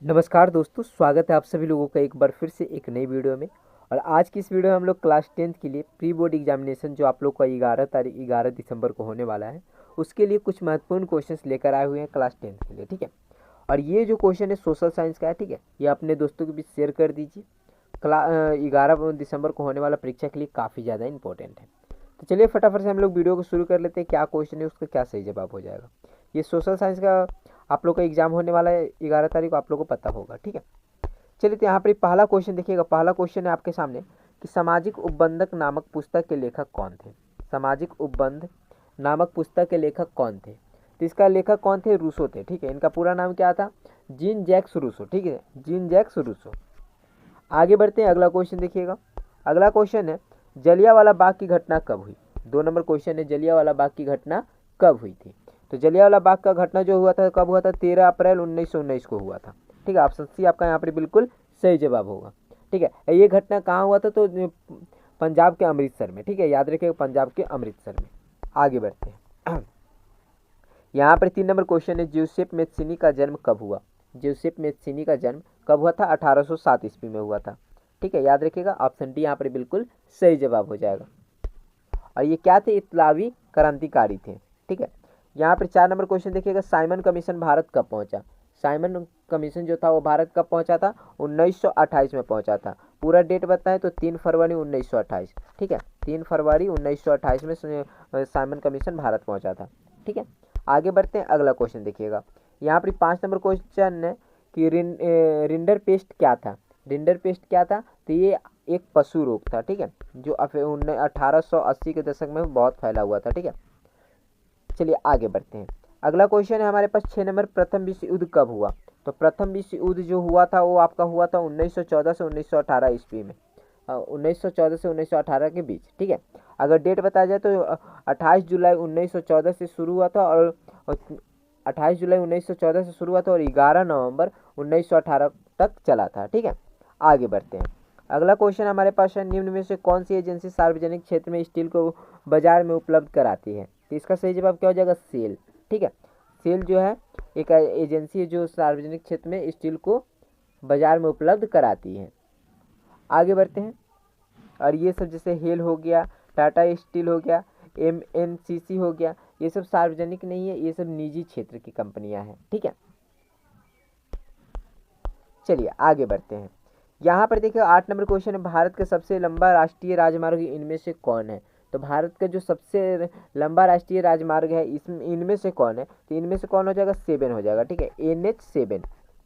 नमस्कार दोस्तों, स्वागत है आप सभी लोगों का एक बार फिर से एक नई वीडियो में। और आज की इस वीडियो में हम लोग क्लास 10th के लिए प्री बोर्ड एग्जामिनेशन जो आप लोग का 11 दिसंबर को होने वाला है, उसके लिए कुछ महत्वपूर्ण क्वेश्चंस लेकर आए हुए हैं क्लास 10th के लिए। ठीक है, और ये जो क्वेश्चन है सोशल साइंस का है। ठीक है, ये अपने दोस्तों के बीच शेयर कर दीजिए। 11 दिसंबर को होने वाला परीक्षा के लिए काफ़ी ज़्यादा इंपॉर्टेंट है। तो चलिए फटाफट से हम लोग वीडियो को शुरू कर लेते हैं। क्या क्वेश्चन है, उसका क्या सही जवाब हो जाएगा। ये सोशल साइंस का आप लोग का एग्जाम होने वाला है 11 तारीख को, आप लोग को पता होगा। ठीक है, चलिए तो यहाँ पर पहला क्वेश्चन देखिएगा। पहला क्वेश्चन है आपके सामने कि सामाजिक उपबंधक नामक पुस्तक के लेखक कौन थे। सामाजिक उपबंध नामक पुस्तक के लेखक कौन थे। तो इसका लेखक कौन थे, रूसो थे। ठीक है, इनका पूरा नाम क्या था, जीन जैक्स रूसो। ठीक है, जीन जैक्स रूसो। आगे बढ़ते हैं, अगला क्वेश्चन देखिएगा। अगला क्वेश्चन है जलियांवाला बाग की घटना कब हुई। 2 नंबर क्वेश्चन है जलियांवाला बाग की घटना कब हुई थी। तो जलियांवाला बाग का घटना जो हुआ था कब हुआ था, 13 अप्रैल 1919 को हुआ था। ठीक है, ऑप्शन सी आपका यहाँ पर बिल्कुल सही जवाब होगा। ठीक है, ये घटना कहाँ हुआ था, तो पंजाब के अमृतसर में। ठीक है, याद रखिएगा, पंजाब के अमृतसर में। आगे बढ़ते हैं, यहाँ पर 3 नंबर क्वेश्चन है जोसेफ मेस्सिनी का जन्म कब हुआ। जोसेफ मेस्सिनी का जन्म कब हुआ था, 1807 ईस्वी में हुआ था। ठीक है, याद रखिएगा, ऑप्शन डी यहाँ पर बिल्कुल सही जवाब हो जाएगा। और ये क्या थे, इतालवी क्रांतिकारी थे। ठीक है, यहाँ पर 4 नंबर क्वेश्चन देखिएगा, साइमन कमीशन भारत कब पहुंचा। साइमन कमीशन जो था वो भारत कब पहुंचा था, 1928 में पहुंचा था। पूरा डेट बताएं तो 3 फरवरी 1928। ठीक है, 3 फरवरी 1928 में साइमन कमीशन भारत पहुंचा था। ठीक है, आगे बढ़ते हैं, अगला क्वेश्चन देखिएगा। यहाँ पर 5 नंबर क्वेश्चन है कि रिंडर पेस्ट क्या था। रिंडर पेस्ट क्या था, तो ये एक पशु रोग था। ठीक है, जो 1880 के दशक में बहुत फैला हुआ था। ठीक है, चलिए आगे बढ़ते हैं। अगला क्वेश्चन है हमारे पास 6 नंबर, प्रथम विश्व युद्ध कब हुआ। तो प्रथम विश्व युद्ध जो हुआ था वो आपका हुआ था 1914 से 1918 ईस्वी में। 1914 से 1918 के बीच। ठीक है, अगर डेट बताया जाए तो 28 जुलाई 1914 से शुरू हुआ था और 28 जुलाई 1914 से शुरू हुआ था और 11 नवंबर 1918 तक चला था। ठीक है, आगे बढ़ते हैं। अगला क्वेश्चन हमारे पास है, निम्न में से कौन सी एजेंसी सार्वजनिक क्षेत्र में स्टील को बाजार में उपलब्ध कराती है। तो इसका सही जवाब क्या हो जाएगा, सेल। ठीक है, सेल जो है एक एजेंसी है जो सार्वजनिक क्षेत्र में स्टील को बाजार में उपलब्ध कराती है। आगे बढ़ते हैं, और ये सब जैसे हेल हो गया, टाटा स्टील हो गया, MNCC हो गया, ये सब सार्वजनिक नहीं है, ये सब निजी क्षेत्र की कंपनियां हैं। ठीक है, चलिए आगे बढ़ते हैं। यहाँ पर देखिए 8 नंबर क्वेश्चन है, भारत का सबसे लंबा राष्ट्रीय राजमार्ग इनमें से कौन है। तो भारत का जो सबसे लंबा राष्ट्रीय राजमार्ग है इसमें इनमें से कौन है, तो इनमें से कौन हो जाएगा, 7 हो जाएगा। ठीक है,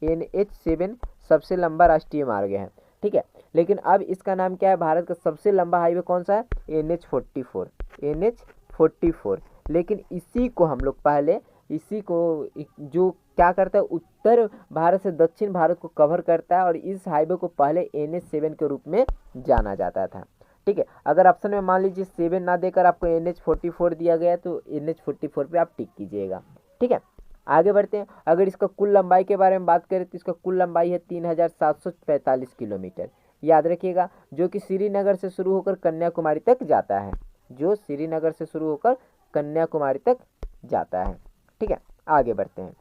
NH7 सबसे लंबा राष्ट्रीय मार्ग है। ठीक है, लेकिन अब इसका नाम क्या है, भारत का सबसे लंबा हाईवे कौन सा है, NH44। लेकिन इसी को हम लोग पहले, इसी को जो क्या करता है, उत्तर भारत से दक्षिण भारत को कवर करता है, और इस हाईवे को पहले NH7 के रूप में जाना जाता था। ठीक है, अगर ऑप्शन में मान लीजिए 7 ना देकर आपको NH44 दिया गया तो NH44 पे आप टिक कीजिएगा। ठीक है, आगे बढ़ते हैं। अगर इसका कुल लंबाई के बारे में बात करें तो इसका कुल लंबाई है 3745 किलोमीटर। याद रखिएगा, जो कि श्रीनगर से शुरू होकर कन्याकुमारी तक जाता है। जो श्रीनगर से शुरू होकर कन्याकुमारी तक जाता है। ठीक है, आगे बढ़ते हैं।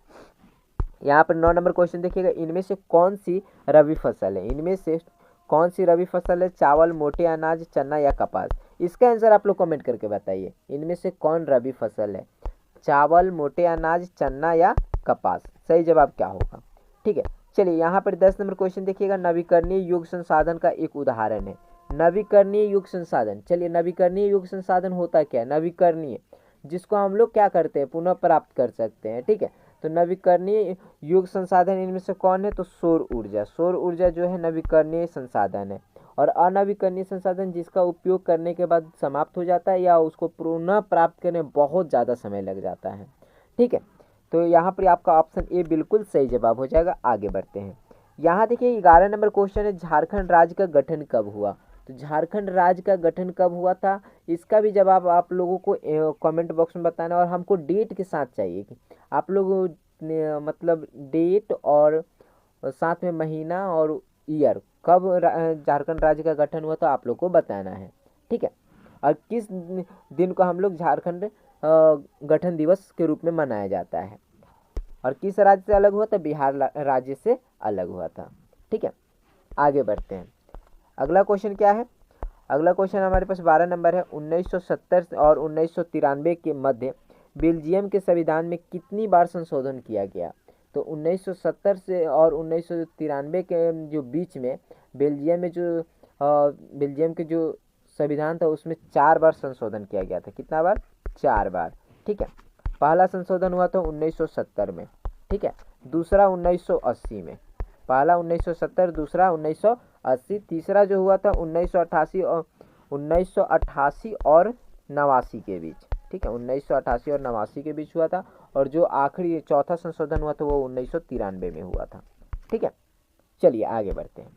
यहाँ पर 9 नंबर क्वेश्चन देखिएगा, इनमें से कौन सी रबी फसल है। इनमें से कौन सी रबी फसल है, चावल, मोटे अनाज, चना या कपास। इसका आंसर आप लोग कमेंट करके बताइए, इनमें से कौन रबी फसल है, चावल, मोटे अनाज, चना या कपास। सही जवाब क्या होगा। ठीक है, चलिए यहाँ पर 10 नंबर क्वेश्चन देखिएगा, नवीकरणीय युग संसाधन का एक उदाहरण है। नवीकरणीय युग संसाधन, चलिए नवीकरणीय युग संसाधन होता क्या है, नवीकरणीय जिसको हम लोग क्या करते हैं, पुनः प्राप्त कर सकते हैं। ठीक है, तो नवीकरणीय युग संसाधन इनमें से कौन है, तो सौर ऊर्जा। सौर ऊर्जा जो है नवीकरणीय संसाधन है। और अनवीकरणीय संसाधन जिसका उपयोग करने के बाद समाप्त हो जाता है या उसको पुनः प्राप्त करने बहुत ज़्यादा समय लग जाता है। ठीक है, तो यहाँ पर आपका ऑप्शन ए बिल्कुल सही जवाब हो जाएगा। आगे बढ़ते हैं। यहाँ देखिए 11 नंबर क्वेश्चन है, झारखंड राज्य का गठन कब हुआ। तो झारखंड राज्य का गठन कब हुआ था, इसका भी जवाब आप लोगों को कमेंट बॉक्स में बताना, और हमको डेट के साथ चाहिए कि आप लोग मतलब डेट और साथ में महीना और ईयर कब झारखंड राज्य का गठन हुआ तो आप लोग को बताना है। ठीक है, और किस दिन को हम लोग झारखंड गठन दिवस के रूप में मनाया जाता है। और किस राज्य से अलग हुआ था? बिहार राज्य से अलग हुआ था। ठीक है, आगे बढ़ते हैं। अगला क्वेश्चन क्या है? अगला क्वेश्चन हमारे पास 12 नंबर है। 1970 और 1993 के मध्य बेल्जियम के संविधान में कितनी बार संशोधन किया गया? तो 1970 से और 1993 के जो बीच में बेल्जियम के जो संविधान था उसमें 4 बार संशोधन किया गया था। कितना बार? 4 बार। ठीक है, पहला संशोधन हुआ था 1970 में। ठीक है, दूसरा 1980 में। पहला 1970, दूसरा 1980, तीसरा जो हुआ था 1988 और 89 के बीच। ठीक है, 1988 और 89 के बीच हुआ था। और जो आखिरी चौथा संशोधन हुआ था वो 1993 में हुआ था। ठीक है, चलिए आगे बढ़ते हैं।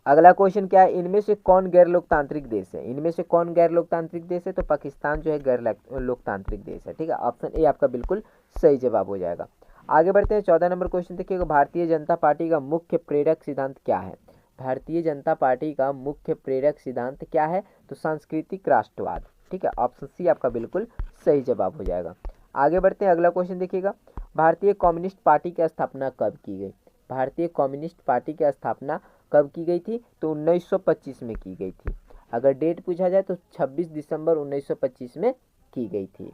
अगला क्वेश्चन क्या है? इनमें से कौन गैर लोकतांत्रिक देश है? इनमें से कौन गैर लोकतांत्रिक देश है? तो पाकिस्तान जो है गैर लोकतांत्रिक देश है। ठीक है, ऑप्शन ए आपका बिल्कुल सही जवाब हो जाएगा। आगे बढ़ते हैं। 14 नंबर क्वेश्चन देखिएगा। भारतीय जनता पार्टी का मुख्य प्रेरक सिद्धांत क्या है? भारतीय जनता पार्टी का मुख्य प्रेरक सिद्धांत क्या है? तो सांस्कृतिक राष्ट्रवाद। ठीक है, ऑप्शन सी आपका बिल्कुल सही जवाब हो जाएगा। आगे बढ़ते हैं। अगला क्वेश्चन देखिएगा। भारतीय कम्युनिस्ट पार्टी की स्थापना कब की गई? भारतीय कम्युनिस्ट पार्टी की स्थापना कब की गई थी? तो 1925 में की गई थी। अगर डेट पूछा जाए तो 26 दिसंबर 1925 में की गई थी।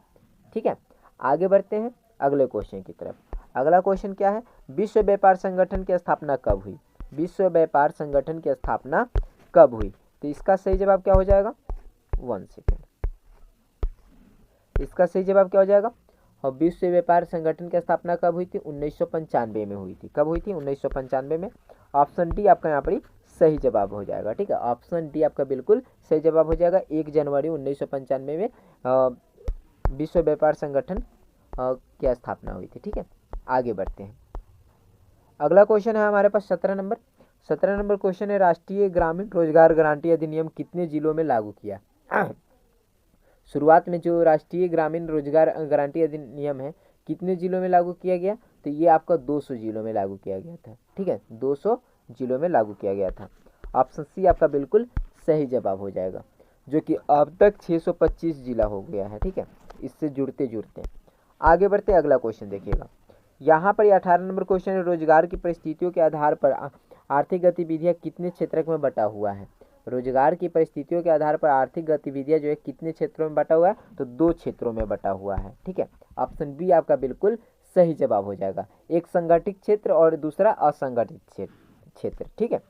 ठीक है, आगे बढ़ते हैं अगले क्वेश्चन की तरफ। अगला क्वेश्चन क्या है? विश्व व्यापार संगठन की स्थापना कब हुई? विश्व व्यापार संगठन की स्थापना कब हुई? तो इसका सही जवाब क्या हो जाएगा? 1 सेकेंड। इसका सही जवाब क्या हो जाएगा? और विश्व व्यापार संगठन की स्थापना कब हुई थी? 1995 में हुई थी। कब हुई थी? 1995 में। ऑप्शन डी आपका यहाँ पर सही जवाब हो जाएगा। ठीक है, ऑप्शन डी आपका बिल्कुल सही जवाब हो जाएगा। 1 जनवरी 1995 में विश्व व्यापार संगठन की स्थापना हुई थी। ठीक है, आगे बढ़ते हैं। अगला क्वेश्चन है हमारे पास 17 नंबर। 17 नंबर क्वेश्चन है। राष्ट्रीय ग्रामीण रोजगार गारंटी अधिनियम कितने जिलों में लागू किया? शुरुआत में जो राष्ट्रीय ग्रामीण रोजगार गारंटी अधिनियम है कितने जिलों में लागू किया गया? तो ये आपका 200 जिलों में लागू किया गया था। ठीक है, 200 जिलों में लागू किया गया था। ऑप्शन सी आपका बिल्कुल सही जवाब हो जाएगा, जो कि अब तक 625 जिला हो गया है। ठीक है, इससे जुड़ते जुड़ते आगे बढ़ते। अगला क्वेश्चन देखिएगा। यहाँ पर 18 नंबर क्वेश्चन है। रोजगार की परिस्थितियों के आधार पर आर्थिक गतिविधियाँ कितने क्षेत्र में बटा हुआ है? रोजगार की परिस्थितियों के आधार पर आर्थिक गतिविधियाँ जो है कितने क्षेत्रों में बटा हुआ है? तो 2 क्षेत्रों में बटा हुआ है। ठीक है, ऑप्शन बी आपका बिल्कुल सही जवाब हो जाएगा। एक संगठित क्षेत्र और दूसरा असंगठित क्षेत्र। ठीक है,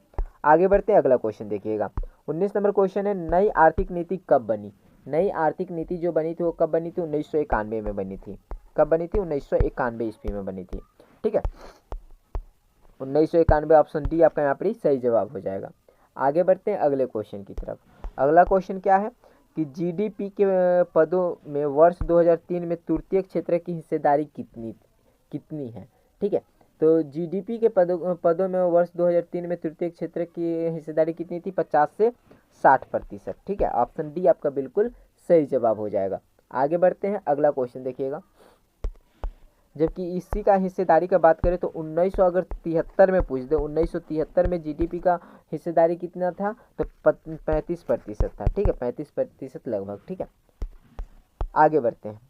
आगे बढ़ते हैं। अगला क्वेश्चन देखिएगा। 19 नंबर क्वेश्चन है। नई आर्थिक नीति कब बनी? नई आर्थिक नीति जो बनी थी वो कब बनी थी? 1991 में बनी थी। कब बनी थी? 1991 ईस्वी में बनी थी। ठीक है, 1991। ऑप्शन डी आपका यहाँ पर सही जवाब हो जाएगा। आगे बढ़ते हैं अगले क्वेश्चन की तरफ। अगला क्वेश्चन क्या है कि जीडीपी के पदों में वर्ष 2003 में तृतीय क्षेत्र की हिस्सेदारी कितनी है? ठीक है, तो जीडीपी के पदों में वर्ष 2003 में तृतीय क्षेत्र की हिस्सेदारी कितनी थी? 50 से 60%। ठीक है, ऑप्शन डी आपका बिल्कुल सही जवाब हो जाएगा। आगे बढ़ते हैं। अगला क्वेश्चन देखिएगा। जबकि इसी का हिस्सेदारी का बात करें तो 1973 में पूछ दे, 1973 में जीडीपी का हिस्सेदारी कितना था? तो 35% था। ठीक है, 35% लगभग। ठीक है, आगे बढ़ते हैं।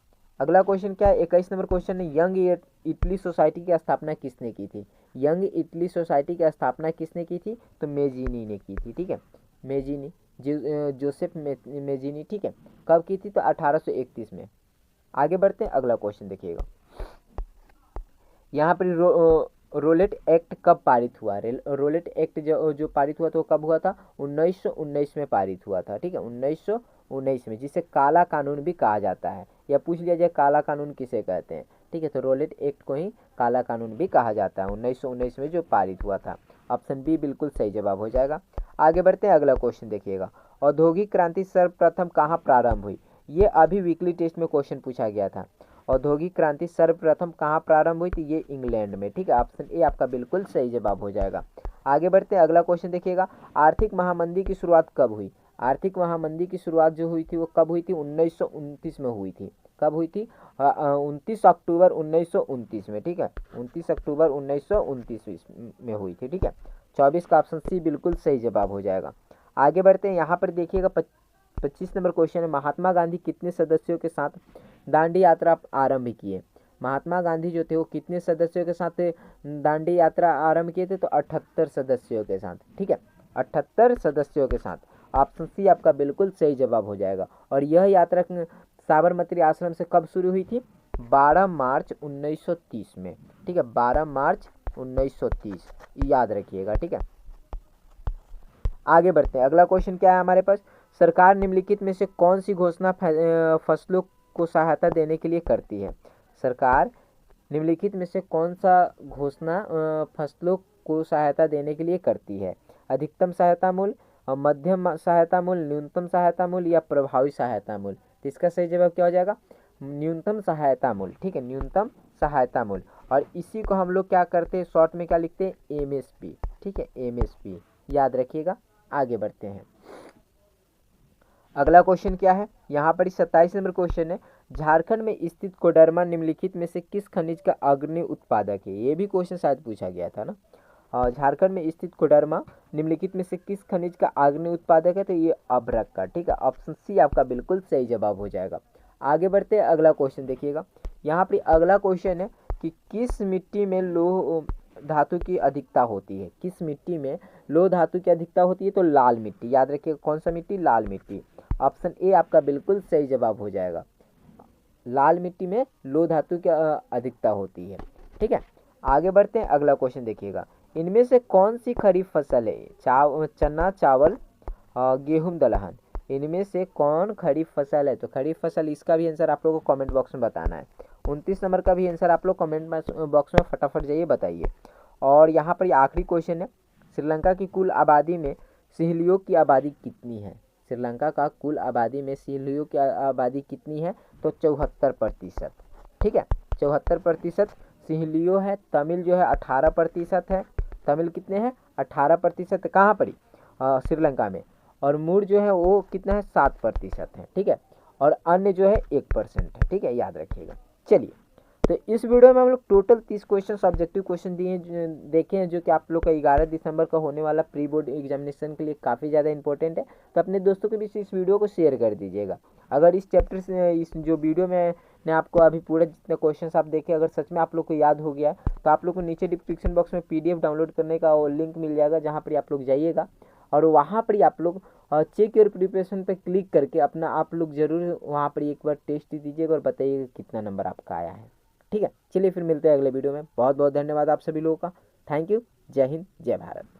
अगला क्वेश्चन क्या है? 21 नंबर क्वेश्चन है। यंग इटली सोसाइटी की स्थापना किसने की थी? यंग इटली सोसाइटी की स्थापना किसने की थी? तो मेजीनी ने की थी। ठीक है, मेजीनी, जोसेफ मेजीनी। ठीक है, कब की थी? तो 1831 में। आगे बढ़ते हैं। अगला क्वेश्चन देखिएगा। यहाँ पर रोलेट एक्ट कब पारित हुआ? रोलेट एक्ट जो पारित हुआ तो कब हुआ था? 1919 में पारित हुआ था। ठीक है, 1919 में, जिसे काला कानून भी कहा जाता है। या पूछ लिया जाए काला कानून किसे कहते हैं? ठीक है, तो रोलेट एक्ट को ही काला कानून भी कहा जाता है। 1919 में जो पारित हुआ था। ऑप्शन बी बिल्कुल सही जवाब हो जाएगा। आगे बढ़ते हैं। अगला क्वेश्चन देखिएगा। औद्योगिक क्रांति सर्वप्रथम कहाँ प्रारंभ हुई? ये अभी वीकली टेस्ट में क्वेश्चन पूछा गया था। औद्योगिक क्रांति सर्वप्रथम कहाँ प्रारंभ हुई थी? ये इंग्लैंड में। ठीक है, ऑप्शन ए आपका बिल्कुल सही जवाब हो जाएगा। आगे बढ़ते हैं। अगला क्वेश्चन देखिएगा। आर्थिक महामंदी की शुरुआत कब हुई? आर्थिक महामंदी की शुरुआत जो हुई थी वो कब हुई थी? 1929 में हुई थी। कब हुई थी? 29 अक्टूबर 1929 में। ठीक है, 29 अक्टूबर 1929 में हुई थी। ठीक है, 24 का ऑप्शन सी बिल्कुल सही जवाब हो जाएगा। आगे बढ़ते हैं। यहाँ पर देखिएगा 25 नंबर क्वेश्चन है। महात्मा गांधी कितने सदस्यों के साथ दांडी यात्रा आरंभ किए? महात्मा गांधी जो थे वो कितने सदस्यों के साथ दांडी यात्रा आरंभ किए थे? तो 78 सदस्यों के साथ। ठीक है, 78 सदस्यों के साथ। ऑप्शन सी आपका बिल्कुल सही जवाब हो जाएगा। और यह यात्रा साबरमती आश्रम से कब शुरू हुई थी? 12 मार्च 1930 में। ठीक है, 12 मार्च 1930, याद रखिएगा। ठीक है, आगे बढ़ते हैं। अगला क्वेश्चन क्या है हमारे पास? सरकार निम्नलिखित में से कौन सी घोषणा फसलों को सहायता देने के लिए करती है? सरकार निम्नलिखित में से कौन सा घोषणा फसलों को सहायता देने के लिए करती है? अधिकतम सहायता मूल्य, मध्यम सहायता मूल्य, न्यूनतम सहायता मूल्य या प्रभावी सहायता मूल्य? तो इसका सही जवाब क्या हो जाएगा? न्यूनतम सहायता मूल्य। ठीक है, न्यूनतम सहायता मूल्य। और इसी को हम लोग क्या करते हैं, शॉर्ट में क्या लिखते हैं? एमएसपी। ठीक है, एमएसपी, याद रखिएगा। आगे बढ़ते हैं। अगला क्वेश्चन क्या है यहाँ पर? 27 नंबर क्वेश्चन है, झारखंड में स्थित कोडरमा निम्नलिखित में से किस खनिज का अग्नि उत्पादक है? ये भी क्वेश्चन शायद पूछा गया था ना। झारखंड में स्थित कोडरमा निम्नलिखित में से किस खनिज का अग्नि उत्पादक है? तो ये अभ्रक का। ठीक है, ऑप्शन सी आपका बिल्कुल सही जवाब हो जाएगा। आगे बढ़ते हैं, अगला क्वेश्चन देखिएगा। यहाँ पर अगला क्वेश्चन है कि किस मिट्टी में लोह धातु की अधिकता होती है? किस मिट्टी में लोह धातु की अधिकता होती है? तो लाल मिट्टी। याद रखिएगा, कौन सा मिट्टी? लाल मिट्टी। ऑप्शन ए आपका बिल्कुल सही जवाब हो जाएगा। लाल मिट्टी में लोह धातु की अधिकता होती है। ठीक है, आगे बढ़ते हैं। अगला क्वेश्चन देखिएगा। इनमें से कौन सी खरीफ फसल है? चना, चावल, गेहूं, दलहन। इनमें से कौन खरीफ फसल है? तो खरीफ फसल, इसका भी आंसर आप लोगों को कमेंट बॉक्स में बताना है। 29 नंबर का भी आंसर आप लोग कमेंट बॉक्स में फटाफट जाइए बताइए। और यहाँ पर आखिरी क्वेश्चन है, श्रीलंका की कुल आबादी में सिहलियों की आबादी कितनी है? श्रीलंका का कुल आबादी में सिहलियों की आबादी कितनी है? तो 74%। ठीक है, 74% सिहलियों है। तमिल जो है 18% है। तमिल कितने हैं? 18%। कहाँ पर? श्रीलंका में। और मूर जो है वो कितना है? 7% है। ठीक है, और अन्य जो है 1% है। ठीक है, याद रखिएगा। चलिए, तो इस वीडियो में हम लोग टोटल 30 क्वेश्चन सब्जेक्टिव क्वेश्चन देखे हैं, जो कि आप लोग का 11 दिसंबर का होने वाला प्री बोर्ड एग्जामिनेशन के लिए काफ़ी ज़्यादा इंपॉर्टेंट है। तो अपने दोस्तों के बीच इस वीडियो को शेयर कर दीजिएगा। अगर इस चैप्टर से, इस जो वीडियो में ने आपको अभी पूरे जितने क्वेश्चन आप देखे, अगर सच में आप लोग को याद हो गया तो आप लोग को नीचे डिस्क्रिप्शन बॉक्स में PDF डाउनलोड करने का लिंक मिल जाएगा, जहाँ पर आप लोग जाइएगा और वहाँ पर आप लोग चेक योर प्रिपरेशन पर क्लिक करके अपना आप लोग ज़रूर वहाँ पर एक बार टेस्ट दीजिएगा और बताइएगा कितना नंबर आपका आया है। ठीक है, चलिए फिर मिलते हैं अगले वीडियो में। बहुत बहुत धन्यवाद आप सभी लोगों का। Thank you. जय हिंद, जय भारत।